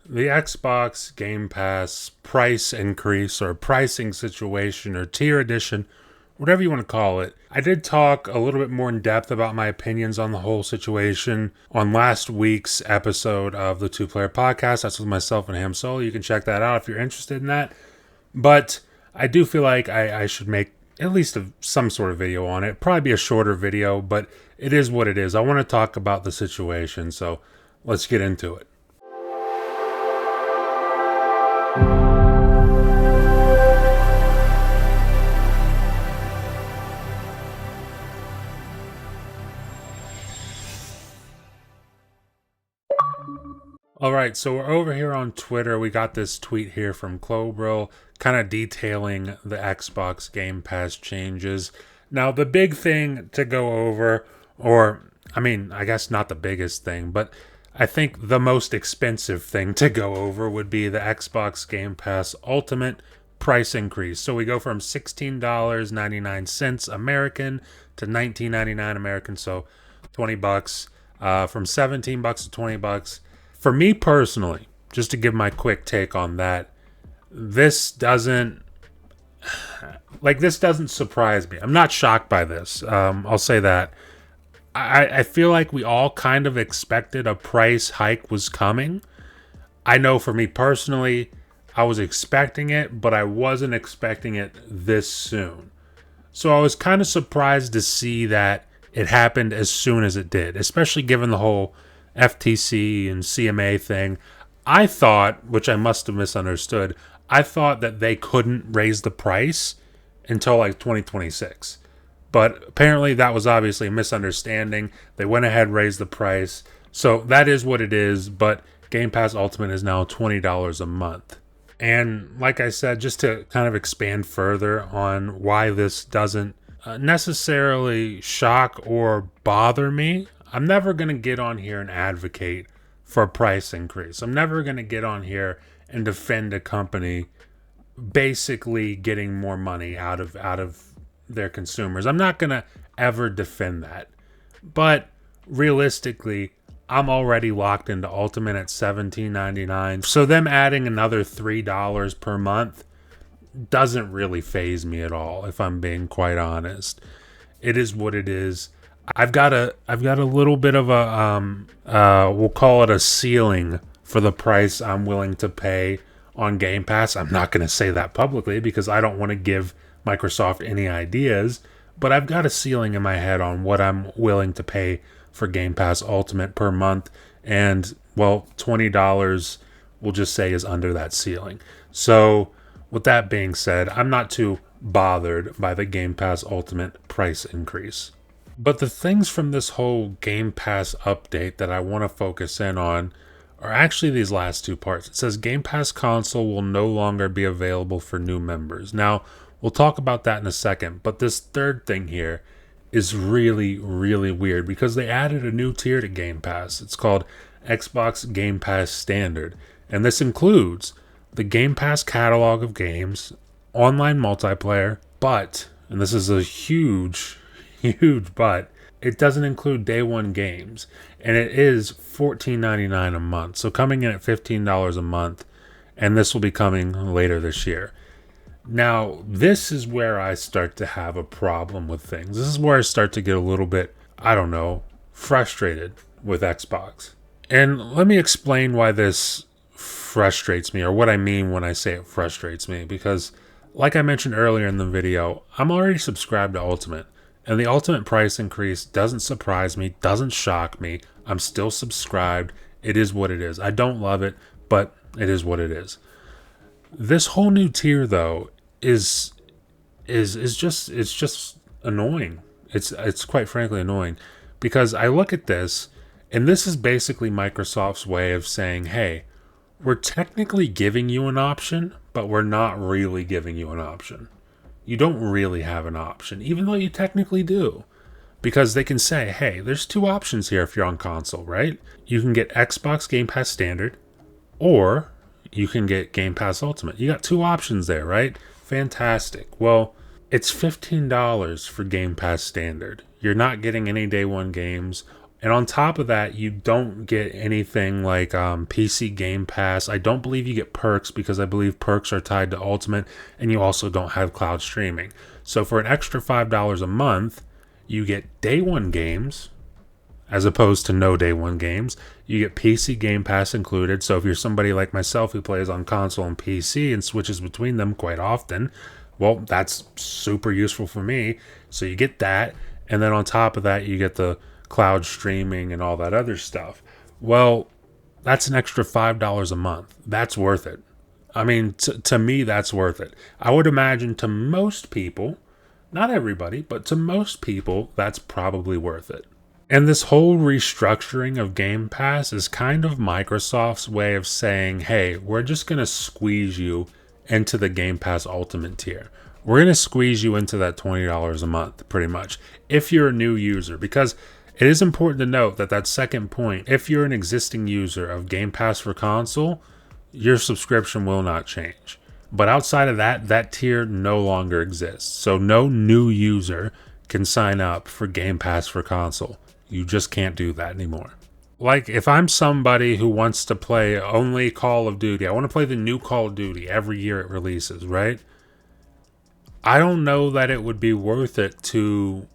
The Xbox Game Pass price increase or pricing situation or tier edition, whatever you want to call it. I did talk a little bit more in depth about my opinions on the whole situation on last week's episode of the Two Player Podcast. That's with myself and Ham Solo. You can check that out if you're interested in that. But I do feel like I should make at least some sort of video on it. Probably be a shorter video, but it is what it is. I want to talk about the situation, so let's get into it. All right, so we're over here on Twitter. We got this tweet here from Clobro kind of detailing the Xbox Game Pass changes. Now, the big thing to go over, I guess not the biggest thing, but I think the most expensive thing to go over would be the Xbox Game Pass Ultimate price increase. So we go from $16.99 American to $19.99 American, so $20. From $17 to $20. For me personally, just to give my quick take on that, this doesn't surprise me. I'm not shocked by this. I'll say that. I feel like we all kind of expected a price hike was coming. I know for me personally, I was expecting it, but I wasn't expecting it this soon. So I was kind of surprised to see that it happened as soon as it did, especially given the whole FTC and CMA thing. I thought, which I must have misunderstood, I thought that they couldn't raise the price until like 2026. But apparently that was obviously a misunderstanding. They went ahead and raised the price. So that is what it is, but Game Pass Ultimate is now $20 a month. And like I said, just to kind of expand further on why this doesn't necessarily shock or bother me, I'm never going to get on here and advocate for a price increase. I'm never going to get on here and defend a company basically getting more money out of their consumers. I'm not going to ever defend that. But realistically, I'm already locked into Ultimate at $17.99. So them adding another $3 per month doesn't really faze me at all, if I'm being quite honest. It is what it is. I've got a little bit of a we'll call it a ceiling for the price I'm willing to pay on Game Pass. I'm not going to say that publicly because I don't want to give Microsoft any ideas, but I've got a ceiling in my head on what I'm willing to pay for Game Pass Ultimate per month, and well, $20 we'll just say is under that ceiling. So with that being said, I'm not too bothered by the Game Pass Ultimate price increase. But the things from this whole Game Pass update that I want to focus in on are actually these last two parts. It says Game Pass console will no longer be available for new members. Now, we'll talk about that in a second, but this third thing here is really, really weird because they added a new tier to Game Pass. It's called Xbox Game Pass Standard, and this includes the Game Pass catalog of games, online multiplayer, but, and this is a huge but, it doesn't include day one games, and it is $14.99 a month, so coming in at $15 a month, and this will be coming later this year. Now, this is where I start to have a problem with things. This is where I start to get a little bit, frustrated with Xbox. And let me explain why this frustrates me, or what I mean when I say it frustrates me, because like I mentioned earlier in the video, I'm already subscribed to Ultimate. And the Ultimate price increase doesn't surprise me, doesn't shock me. I'm still subscribed. It is what it is. I don't love it, but it is what it is. This whole new tier, though, is just annoying. It's quite frankly annoying because I look at this, and this is basically Microsoft's way of saying, "Hey, we're technically giving you an option, but we're not really giving you an option. You don't really have an option, even though you technically do." Because they can say, hey, there's two options here if you're on console, right? You can get Xbox Game Pass Standard, or you can get Game Pass Ultimate. You got two options there, right? Fantastic. Well, it's $15 for Game Pass Standard. You're not getting any day one games. And on top of that, you don't get anything like PC Game Pass. I don't believe you get perks because I believe perks are tied to Ultimate, and you also don't have cloud streaming. So for an extra $5 a month, you get day one games as opposed to no day one games. You get PC Game Pass included. So if you're somebody like myself who plays on console and PC and switches between them quite often, well, that's super useful for me. So you get that. And then on top of that, you get the cloud streaming and all that other stuff. Well, that's an extra $5 a month. That's worth it. I mean, to me, that's worth it. I would imagine to most people, not everybody, but to most people, that's probably worth it. And this whole restructuring of Game Pass is kind of Microsoft's way of saying, hey, we're just going to squeeze you into the Game Pass Ultimate tier. We're going to squeeze you into that $20 a month, pretty much, if you're a new user. Because it is important to note that that second point, if you're an existing user of Game Pass for console, your subscription will not change. But outside of that, that tier no longer exists. So no new user can sign up for Game Pass for console. You just can't do that anymore. Like, if I'm somebody who wants to play only Call of Duty, I want to play the new Call of Duty every year it releases, right? I don't know that it would be worth it to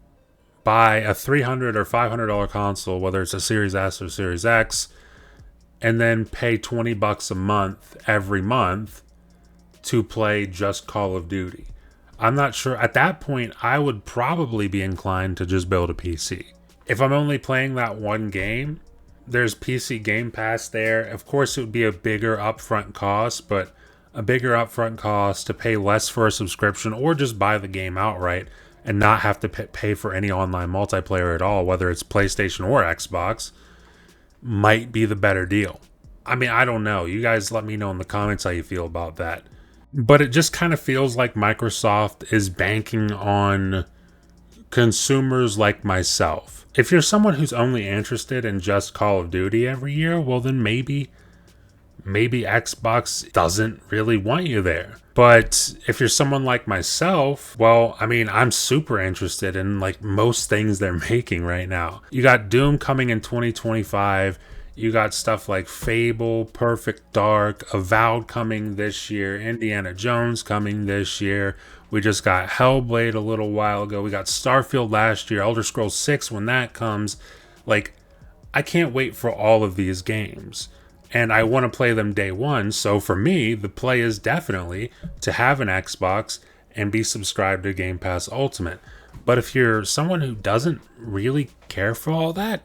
buy a $300 or $500 console, whether it's a Series S or Series X, and then pay $20 a month every month to play just Call of Duty. I'm not sure. At that point, I would probably be inclined to just build a PC. If I'm only playing that one game, there's PC Game Pass there. Of course, it would be a bigger upfront cost, but a bigger upfront cost to pay less for a subscription or just buy the game outright and not have to pay for any online multiplayer at all, whether it's PlayStation or Xbox, might be the better deal. I mean, I don't know. You guys let me know in the comments how you feel about that. But it just kind of feels like Microsoft is banking on consumers like myself. If you're someone who's only interested in just Call of Duty every year, well then maybe Xbox doesn't really want you there. But if you're someone like myself, well, I mean, I'm super interested in like most things they're making right now. You got Doom coming in 2025. You got stuff like Fable, Perfect Dark, Avowed coming this year, Indiana Jones coming this year. We just got Hellblade a little while ago. We got Starfield last year, Elder Scrolls 6 when that comes. Like, I can't wait for all of these games. And I want to play them day one. So for me, the play is definitely to have an Xbox and be subscribed to Game Pass Ultimate. But if you're someone who doesn't really care for all that,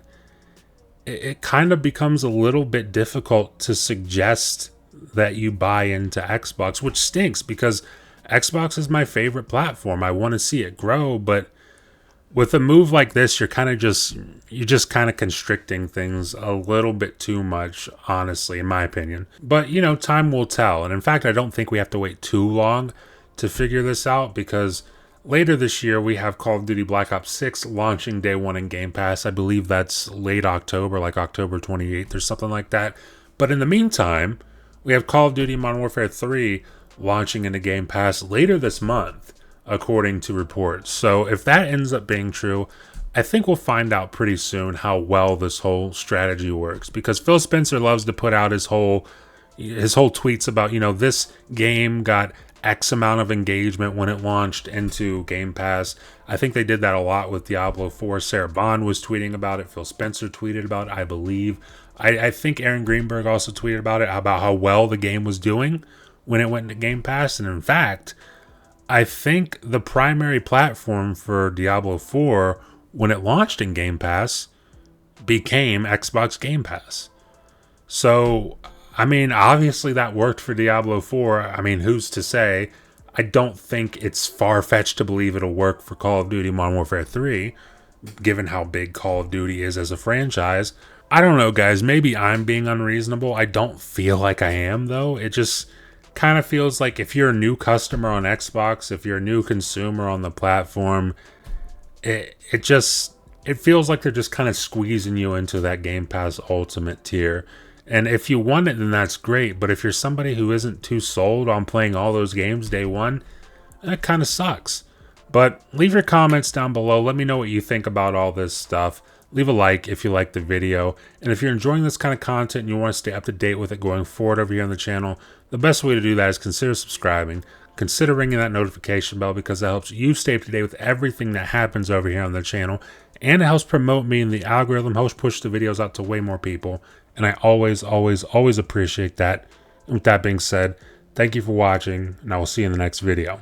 it kind of becomes a little bit difficult to suggest that you buy into Xbox, which stinks because Xbox is my favorite platform. I want to see it grow, but with a move like this, you're just kind of constricting things a little bit too much, honestly, in my opinion. But, you know, time will tell. And in fact, I don't think we have to wait too long to figure this out because later this year, we have Call of Duty Black Ops 6 launching day one in Game Pass. I believe that's late October, like October 28th or something like that. But in the meantime, we have Call of Duty Modern Warfare 3 launching into Game Pass later this month, according to reports. So if that ends up being true, I think we'll find out pretty soon how well this whole strategy works. Because Phil Spencer loves to put out his whole tweets about, you know, this game got X amount of engagement when it launched into Game Pass. I think they did that a lot with Diablo 4. Sarah Bond was tweeting about it. Phil Spencer tweeted about it, I believe. I think Aaron Greenberg also tweeted about it, about how well the game was doing when it went into Game Pass. And in fact, I think the primary platform for Diablo 4 when it launched in Game Pass became Xbox Game Pass. So, I mean, obviously that worked for Diablo 4. I mean, who's to say? I don't think it's far-fetched to believe it'll work for Call of Duty Modern Warfare 3, given how big Call of Duty is as a franchise. I don't know, guys. Maybe I'm being unreasonable. I don't feel like I am, though. It just kind of feels like if you're a new customer on Xbox, if you're a new consumer on the platform, it feels like they're just kind of squeezing you into that Game Pass Ultimate tier. And if you want it, then that's great. But if you're somebody who isn't too sold on playing all those games day one, that kind of sucks. But leave your comments down below. Let me know what you think about all this stuff. Leave a like if you like the video. And if you're enjoying this kind of content and you want to stay up to date with it going forward over here on the channel, the best way to do that is consider subscribing. Consider ringing that notification bell, because that helps you stay up to date with everything that happens over here on the channel. And it helps promote me, and the algorithm helps push the videos out to way more people. And I always appreciate that. And with that being said, thank you for watching, and I will see you in the next video.